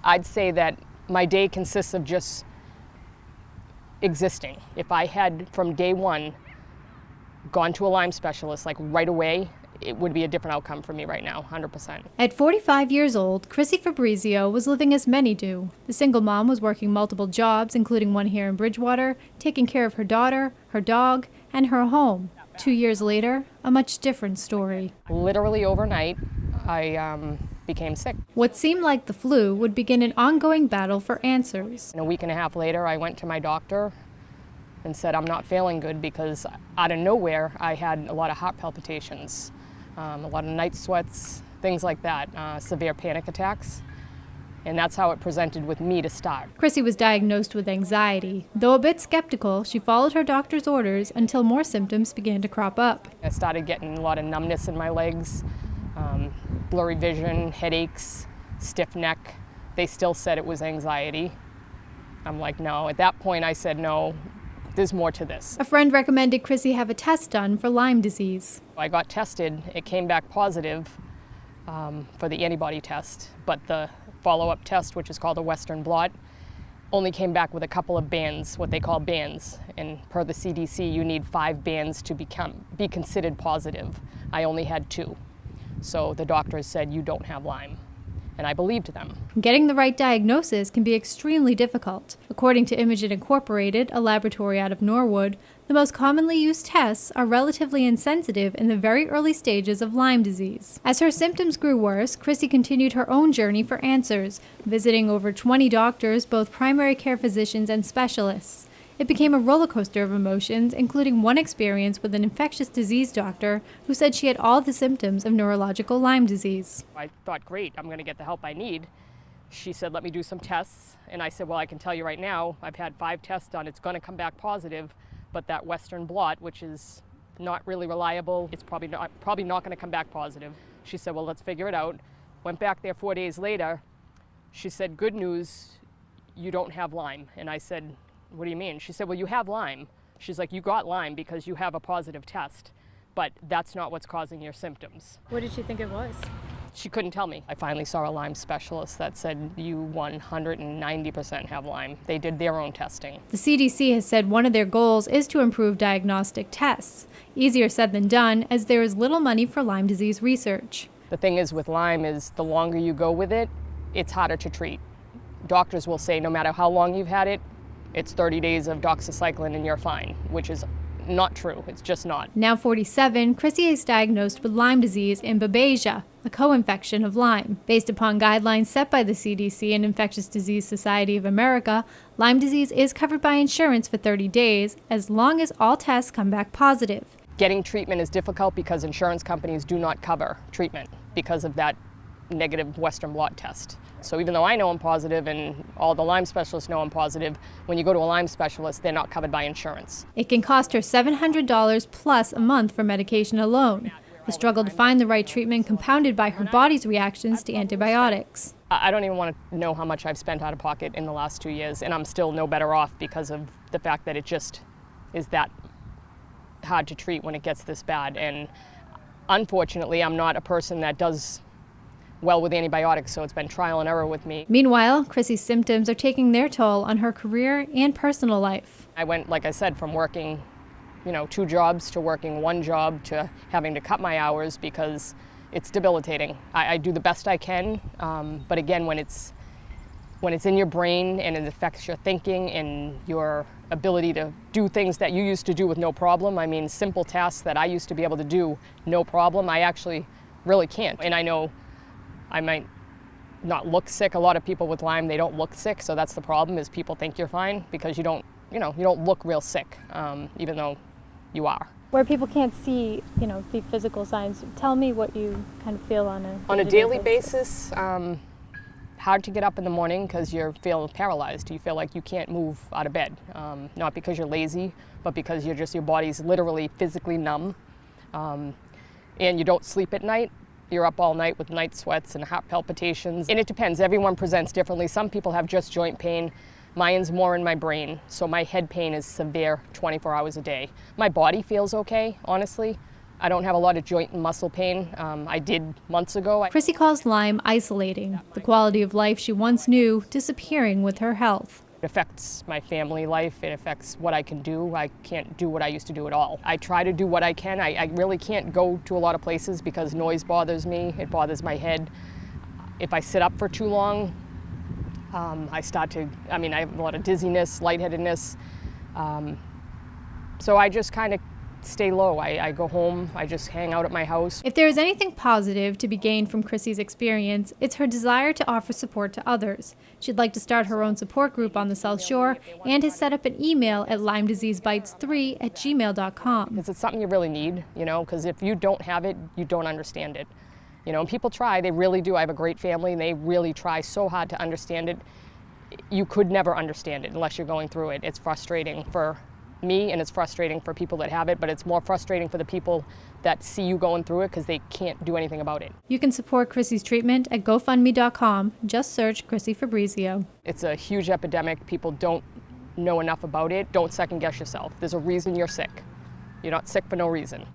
I'd say that my day consists of just existing. If I had, from day one, gone to a Lyme specialist like right away, it would be a different outcome for me right now, 100%. At 45 years old, Chrissy Fabrizio was living as many do. The single mom was working multiple jobs, including one here in Bridgewater, taking care of her daughter, her dog, and her home. 2 years later, a much different story. Literally overnight, I became sick. What seemed like the flu would begin an ongoing battle for answers. And a week and a half later, I went to my doctor and said I'm not feeling good because out of nowhere, I had a lot of heart palpitations. A lot of night sweats, things like that, severe panic attacks. And that's how it presented with me to start. Chrissy was diagnosed with anxiety. Though a bit skeptical, she followed her doctor's orders until more symptoms began to crop up. I started getting a lot of numbness in my legs, blurry vision, headaches, stiff neck. They still said it was anxiety. I'm like, no. At that point, I said, no, there's more to this. A friend recommended Chrissy have a test done for Lyme disease. I got tested. It came back positive for the antibody test, but the follow-up test, which is called a Western blot, only came back with a couple of bands, what they call bands. And per the CDC, you need 5 bands to be considered positive. I only had 2. So the doctors said, you don't have Lyme. And I believed them. Getting the right diagnosis can be extremely difficult. According to Imagen Incorporated, a laboratory out of Norwood, the most commonly used tests are relatively insensitive in the very early stages of Lyme disease. As her symptoms grew worse, Chrissy continued her own journey for answers, visiting over 20 doctors, both primary care physicians and specialists. It became a roller coaster of emotions, including one experience with an infectious disease doctor who said she had all the symptoms of neurological Lyme disease. I thought, great, I'm going to get the help I need. She said, let me do some tests. And I said, well, I can tell you right now, I've had 5 tests done. It's going to come back positive, but that Western blot, which is not really reliable, it's probably not going to come back positive. She said, well, let's figure it out. Went back there 4 days later. She said, good news, you don't have Lyme. And I said, what do you mean? She said, well, you have Lyme. She's like, you got Lyme because you have a positive test, but that's not what's causing your symptoms. What did she think it was? She couldn't tell me. I finally saw a Lyme specialist that said you 190% have Lyme. They did their own testing. The CDC has said one of their goals is to improve diagnostic tests. Easier said than done, as there is little money for Lyme disease research. The thing is with Lyme is the longer you go with it, it's harder to treat. Doctors will say no matter how long you've had it, it's 30 days of doxycycline and you're fine, which is not true. It's just not. Now 47, Chrissy is diagnosed with Lyme disease and Babesia, a co-infection of Lyme. Based upon guidelines set by the CDC and Infectious Disease Society of America, Lyme disease is covered by insurance for 30 days, as long as all tests come back positive. Getting treatment is difficult because insurance companies do not cover treatment because of that negative Western blot test. So even though I know I'm positive and all the Lyme specialists know I'm positive, when you go to a Lyme specialist, they're not covered by insurance. It can cost her $700 plus a month for medication alone. The struggle to find the right treatment compounded by her body's reactions to antibiotics. I don't even want to know how much I've spent out of pocket in the last 2 years, and I'm still no better off because of the fact that it just is that hard to treat when it gets this bad. And unfortunately, I'm not a person that does well with antibiotics, so it's been trial and error with me. Meanwhile, Chrissy's symptoms are taking their toll on her career and personal life. I went, like I said, from working 2 jobs to working 1 job to having to cut my hours because it's debilitating. I do the best I can, but again, when it's in your brain and it affects your thinking and your ability to do things that you used to do with no problem, I mean, simple tasks that I used to be able to do no problem, I actually really can't. And I know I might not look sick. A lot of people with Lyme, they don't look sick, so that's the problem, is people think you're fine because you don't look real sick, even though you are. Where people can't see, the physical signs, tell me what you kind of feel on a daily basis. Hard to get up in the morning because you feel paralyzed. You feel like you can't move out of bed, not because you're lazy, but because your body's literally physically numb, and you don't sleep at night. You're up all night with night sweats and heart palpitations. And it depends, everyone presents differently. Some people have just joint pain. Mine's more in my brain, so my head pain is severe 24 hours a day. My body feels okay, honestly, I don't have a lot of joint and muscle pain. I did months ago. Chrissy calls Lyme isolating, the quality of life she once knew disappearing with her health. It affects my family life. It affects what I can do. I can't do what I used to do at all. I try to do what I can. I really can't go to a lot of places because noise bothers me. It bothers my head. If I sit up for too long, I have a lot of dizziness, lightheadedness. So I just kind of stay low. I go home, I just hang out at my house. If there is anything positive to be gained from Chrissy's experience, it's her desire to offer support to others. She'd like to start her own support group on the South Shore and has set up an email at LymeDiseaseBites3@gmail.com. Because it's something you really need, because if you don't have it, you don't understand it. And people try, they really do. I have a great family and they really try so hard to understand it. You could never understand it unless you're going through it. It's frustrating for me and it's frustrating for people that have it, but it's more frustrating for the people that see you going through it because they can't do anything about it. You can support Chrissy's treatment at GoFundMe.com. Just search Chrissy Fabrizio. It's a huge epidemic. People don't know enough about it. Don't second guess yourself. There's a reason you're sick. You're not sick for no reason.